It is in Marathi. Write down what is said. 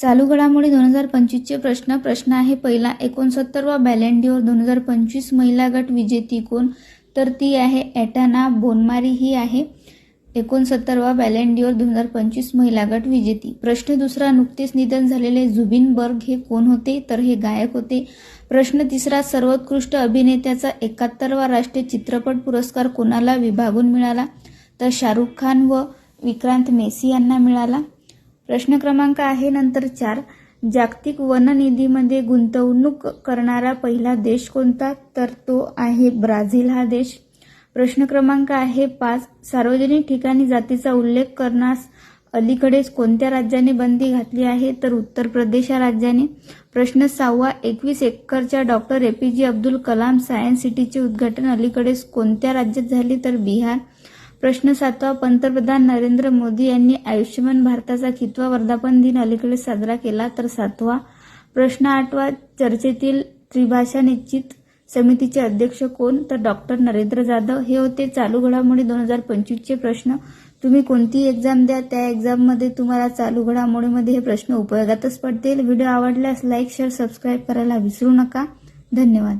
चालू घडामोडी 2025 चे प्रश्न आहे पहिला, 69वा बॅलन डिओर 2025 महिला गट विजेती कोण? तर ती आहे एटाना बोनमारी ही आहे 69वा बॅलन डिओर 2025 महिला गट विजेती. प्रश्न दुसरा, नुकतेच निधन झालेले झुबिन बर्ग हे कोण होते? तर हे गायक होते. प्रश्न तिसरा, सर्वोत्कृष्ट अभिनेत्याचा 71वा राष्ट्रीय चित्रपट पुरस्कार कोणाला विभागून मिळाला? तर शाहरुख खान व विक्रांत मेसी यांना मिळाला. प्रश्न क्रमांक आहे नंतर 4, जागतिक वन निधीमध्ये गुंतवणूक करणारा पहिला देश कोणता? तर तो आहे ब्राझील हा देश. प्रश्न क्रमांक आहे 5, सार्वजनिक ठिकाणी जातीचा उल्लेख करण्यास अलीकडेच कोणत्या राज्याने बंदी घातली आहे? तर उत्तर प्रदेश या राज्याने. प्रश्न 6, 21 एकरच्या doctor APJ Abdul Kalam science सिटीचे उद्घाटन अलीकडेच कोणत्या राज्यात झाले? तर बिहार. प्रश्न 7, पंतप्रधान नरेंद्र मोदी यांनी आयुष्यमान भारताचा कितवा वर्धापन दिन अलीकडे साजरा केला? तर 7वा. प्रश्न 8, चर्चेतील त्रिभाषा निश्चित समितीचे अध्यक्ष कोण? तर डॉक्टर नरेंद्र जाधव. हे होते चालू घडामोडी 2025 चे प्रश्न. तुम्ही कोणतीही एक्झाम द्या, त्या एक्झाममध्ये तुम्हाला चालू घडामोडीमध्ये हे प्रश्न उपयोगातच पडतील. व्हिडिओ आवडल्यास लाईक, शेअर, सबस्क्राईब करायला विसरू नका. धन्यवाद.